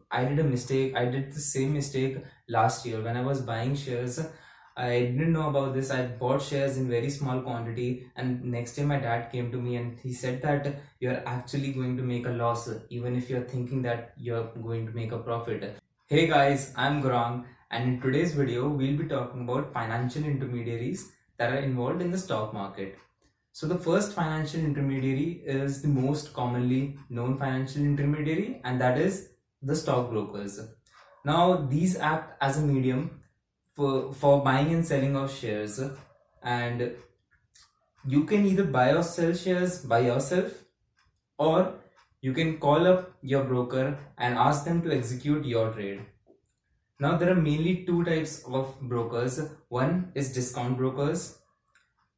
I did a mistake. I did the same mistake last year when I was buying shares. I didn't know about this. I bought shares in very small quantity, and next day my dad came to me and he said that you're actually going to make a loss, even if you're thinking that you're going to make a profit. Hey guys, I'm Gaurang, and in today's video, we'll be talking about financial intermediaries that are involved in the stock market. So the first financial intermediary is the most commonly known financial intermediary, and that is the stockbrokers. Now these act as a medium for buying and selling of shares, and you can either buy or sell shares by yourself, or you can call up your broker and ask them to execute your trade. Now there are mainly two types of brokers. One is discount brokers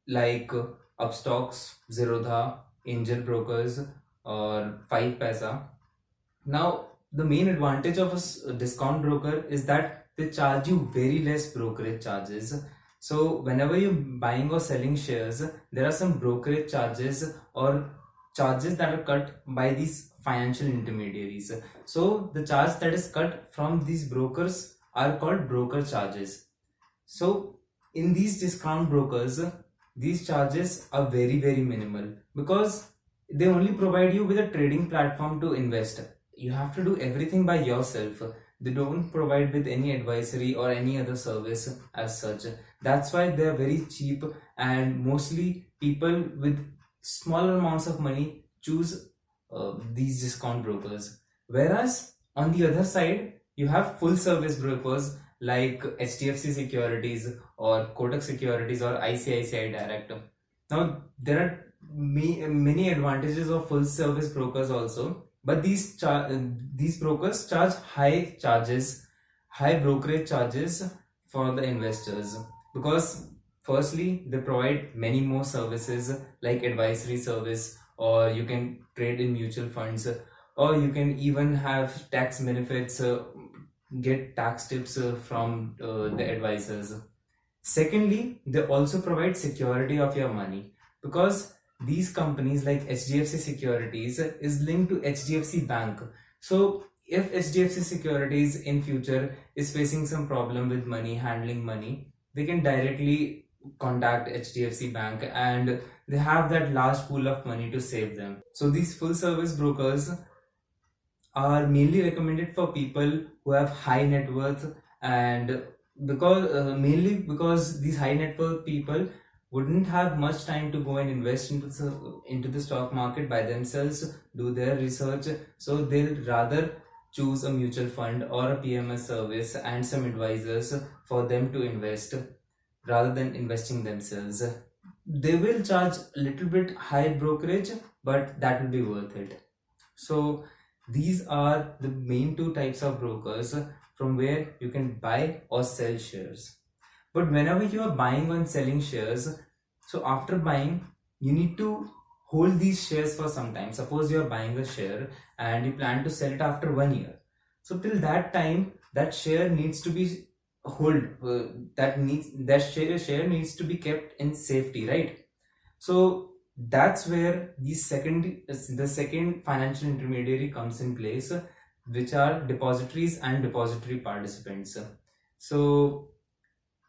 like Upstocks, Zerodha, Angel Brokers, or 5paisa. Now, the main advantage of a discount broker is that they charge you very less brokerage charges. So, whenever you're buying or selling shares, there are some brokerage charges or charges that are cut by these financial intermediaries. So, the charge that is cut from these brokers are called broker charges. So, in these discount brokers, these charges are very minimal because they only provide you with a trading platform to invest. You have to do everything by yourself. They don't provide with any advisory or any other service as such. That's why they are very cheap, and mostly people with smaller amounts of money choose these discount brokers. Whereas on the other side, you have full service brokers like HDFC Securities or Kotak Securities or ICICI Direct. Now, there are many advantages of full service brokers also, but these brokers charge high brokerage charges for the investors, because firstly they provide many more services like advisory service, or you can trade in mutual funds, or you can even have tax benefits, get tax tips from the advisors. Secondly, they also provide security of your money, because these companies like HDFC Securities is linked to HDFC Bank. So if HDFC Securities in future is facing some problem with money, handling money, they can directly contact HDFC Bank, and they have that large pool of money to save them. So these full service brokers are mainly recommended for people who have high net worth, and because mainly because these high net worth people wouldn't have much time to go and invest into the stock market by themselves, do their research, so they'll rather choose a mutual fund or a PMS service and some advisors for them to invest rather than investing themselves. They will charge a little bit high brokerage, but that will be worth it. So these are the main two types of brokers from where you can buy or sell shares. But whenever you are buying and selling shares, so after buying, you need to hold these shares for some time. Suppose you are buying a share and you plan to sell it after 1 year. So till that time, that share needs to be hold. Share needs to be kept in safety, right? So that's where the second financial intermediary comes in place, which are depositories and depository participants. So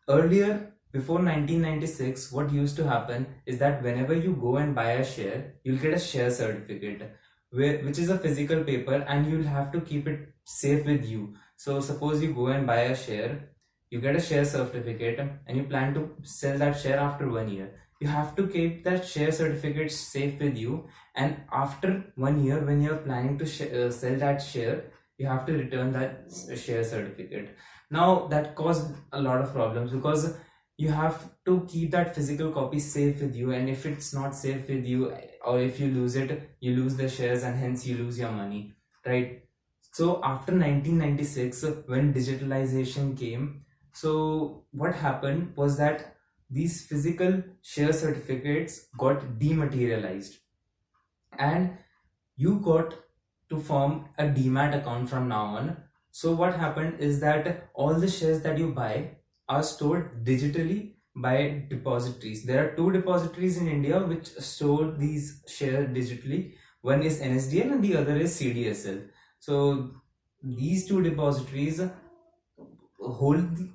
earlier, before 1996, what used to happen is that whenever you go and buy a share, you'll get a share certificate, which is a physical paper, and you'll have to keep it safe with you. So suppose you go and buy a share, you get a share certificate, and you plan to sell that share after 1 year. You have to keep that share certificate safe with you, and after 1 year, when you're planning to sell that share, you have to return that share certificate. Now that caused a lot of problems, because you have to keep that physical copy safe with you, and if it's not safe with you, or if you lose it, you lose the shares, and hence you lose your money, right? So after 1996, when digitalization came, so what happened was that these physical share certificates got dematerialized, and you got to form a demat account from now on. So what happened is that all the shares that you buy are stored digitally by depositories. There are two depositories in India which store these shares digitally. One is NSDL and the other is CDSL. So these two depositories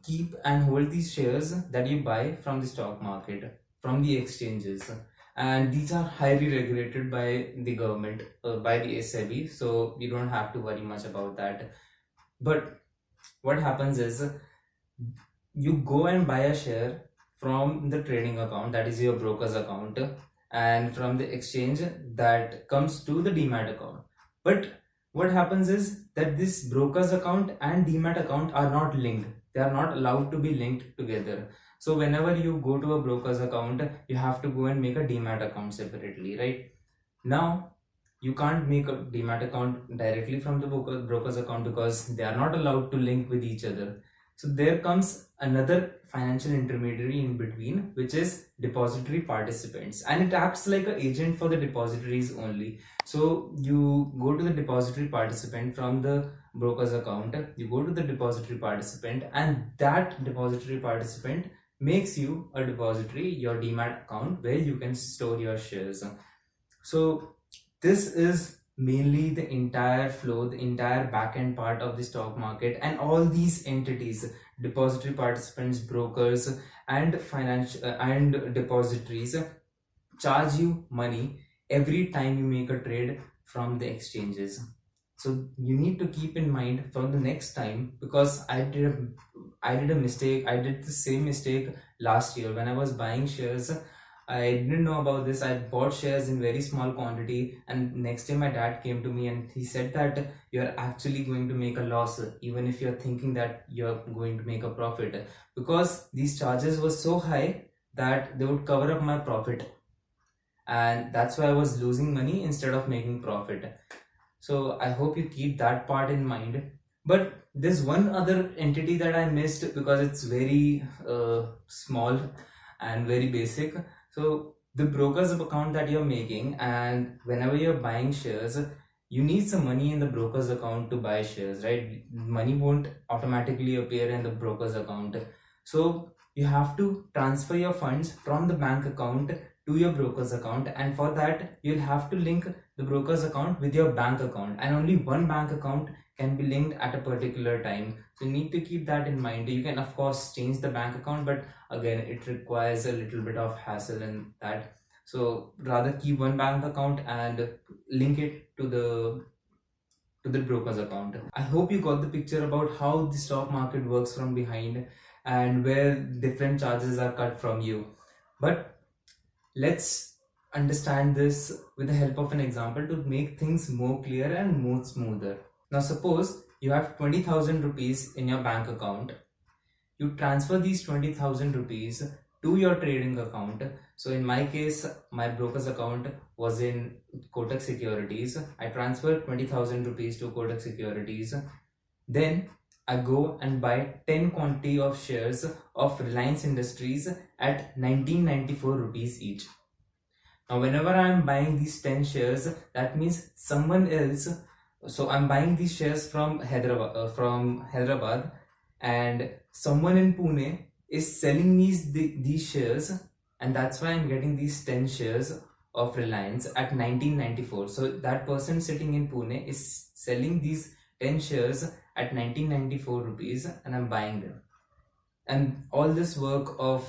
keep and hold these shares that you buy from the stock market, from the exchanges, and these are highly regulated by the government, by the SEBI, so you don't have to worry much about that. But what happens is, you go and buy a share from the trading account, that is your broker's account, and from the exchange that comes to the demat account. But what happens is that this broker's account and demat account are not linked. They are not allowed to be linked together. So whenever you go to a broker's account, you have to go and make a demat account separately, right? Now you can't make a demat account directly from the broker's account because they are not allowed to link with each other. So there comes another financial intermediary in between, which is depository participants, and it acts like an agent for the depositories only. So you go to the depository participant from the broker's account, you go to the depository participant, and that depository participant makes you a depository, your demat account, where you can store your shares. So this is mainly the entire flow, the entire back-end part of the stock market, and all these entities, depository participants, brokers, and financial and depositories charge you money every time you make a trade from the exchanges. So you need to keep in mind for the next time, because I did a mistake. I did the same mistake last year when I was buying shares. I didn't know about this. I bought shares in very small quantity, and next day my dad came to me and he said that you're actually going to make a loss, even if you're thinking that you're going to make a profit, because these charges were so high that they would cover up my profit, and that's why I was losing money instead of making profit. So I hope you keep that part in mind. But there's one other entity that I missed because it's very small and very basic. So the broker's account that you're making, and whenever you're buying shares, you need some money in the broker's account to buy shares, right? Money won't automatically appear in the broker's account. So you have to transfer your funds from the bank account to your broker's account, and for that you'll have to link the broker's account with your bank account, and only one bank account can be linked at a particular time. So you need to keep that in mind. You can of course change the bank account, but again it requires a little bit of hassle in that. So rather keep one bank account and link it to the broker's account. I hope you got the picture about how the stock market works from behind and where different charges are cut from you. But let's understand this with the help of an example to make things more clear and more smoother. Now suppose you have 20,000 rupees in your bank account. You transfer these 20,000 rupees to your trading account. So in my case, my broker's account was in Kotak Securities. I transferred 20,000 rupees to Kotak Securities. Then I go and buy 10 quantity of shares of Reliance Industries at 1994 rupees each. Now whenever I am buying these 10 shares, that means someone else, so I'm buying these shares from Hyderabad, and someone in Pune is selling me these shares, and that's why I'm getting these 10 shares of Reliance at 1994. So that person sitting in Pune is selling these 10 shares at 1994 rupees, and I'm buying them. And all this work of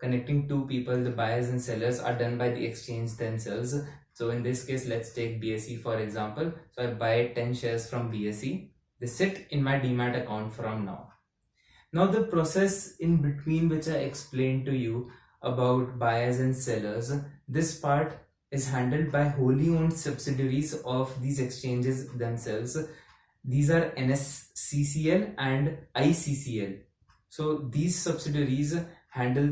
connecting two people, the buyers and sellers, are done by the exchange themselves. So in this case, let's take BSE for example. So I buy 10 shares from BSE. They sit in my demat account from now. Now the process in between, which I explained to you about buyers and sellers, this part is handled by wholly owned subsidiaries of these exchanges themselves. These are NSCCL and ICCL. So these subsidiaries handle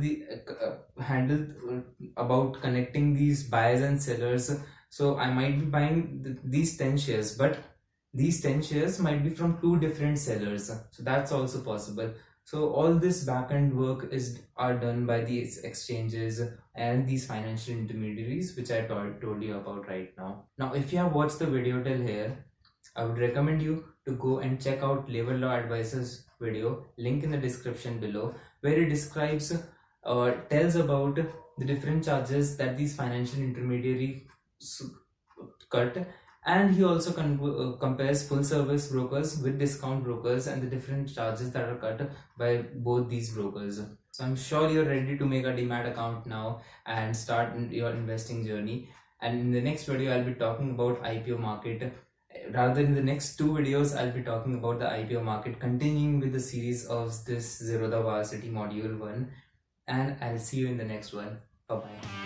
about connecting these buyers and sellers. So I might be buying these 10 shares, but these 10 shares might be from two different sellers. So that's also possible. So all this back-end work are done by these exchanges and these financial intermediaries, which I told you about right now. Now, if you have watched the video till here, I would recommend you to go and check out Labor Law Advisor's video, link in the description below, where it describes or tells about the different charges that these financial intermediaries cut, And he also compares full service brokers with discount brokers and the different charges that are cut by both these brokers. So I'm sure you're ready to make a demat account now and start your investing journey. And in the next video, I'll be talking about IPO market. Rather, in the next two videos, I'll be talking about the IPO market, continuing with the series of this Zerodha Varsity Module 1. And I'll see you in the next one. Bye bye.